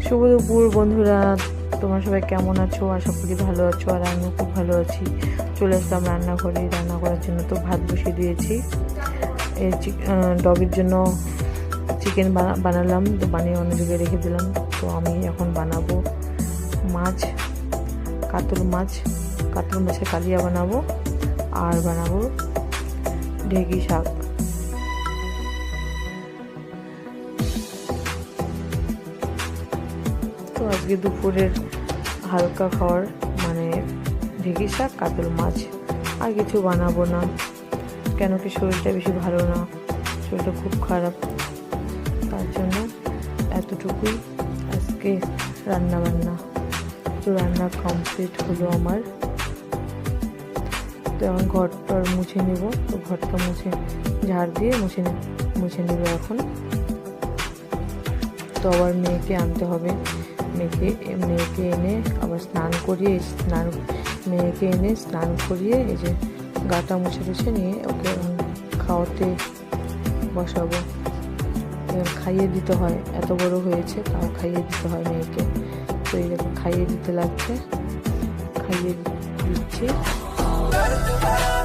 শুভ দুপুর বন্ধুরা, তোমরা সবাই কেমন আছো? আশা করি ভালো আছো। আর আমিও খুব ভালো আছি। চলে আসলাম রান্নাঘরে রান্না করার জন্য। তো ভাত বসিয়ে দিয়েছি। এই ডগের জন্য চিকেন বানালাম, তো বানিয়ে অন্যদিকে রেখে দিলাম। তো আমি এখন বানাবো মাছ, কাতল মাছের কালিয়া বানাবো, আর বানাবো ঢেঁকি শাক। তো আজকে দুপুরের হালকা খাওয়ার মানে ঢেঁকি শাক, কাতল মাছ, আর কিছু বানাবো না। কেন কি শরীরটা বেশি ভালো না, শরীরটা খুব খারাপ, তার জন্য এতটুকুই আজকে রান্না বান্না। তো রান্না কমপ্লিট হলো আমার। তো এখন ঘরটা মুছে নেব। তো ঘরটা মুছে ঝাড় দিয়ে মুছে নেব এখন। তো আবার মেয়েকে আনতে হবে, মেয়েকে এনে আবার মেয়েকে এনে স্নান করিয়ে এই যে গাটা মুছে নিয়ে ওকে খাওয়াতে বসাবো। খাইয়ে দিতে হয়, এত বড় হয়েছে তাও খাইয়ে দিতে হয় মেয়েকে। তো এইরকম খাইয়ে দিতে লাগছে, খাইয়ে দিচ্ছি।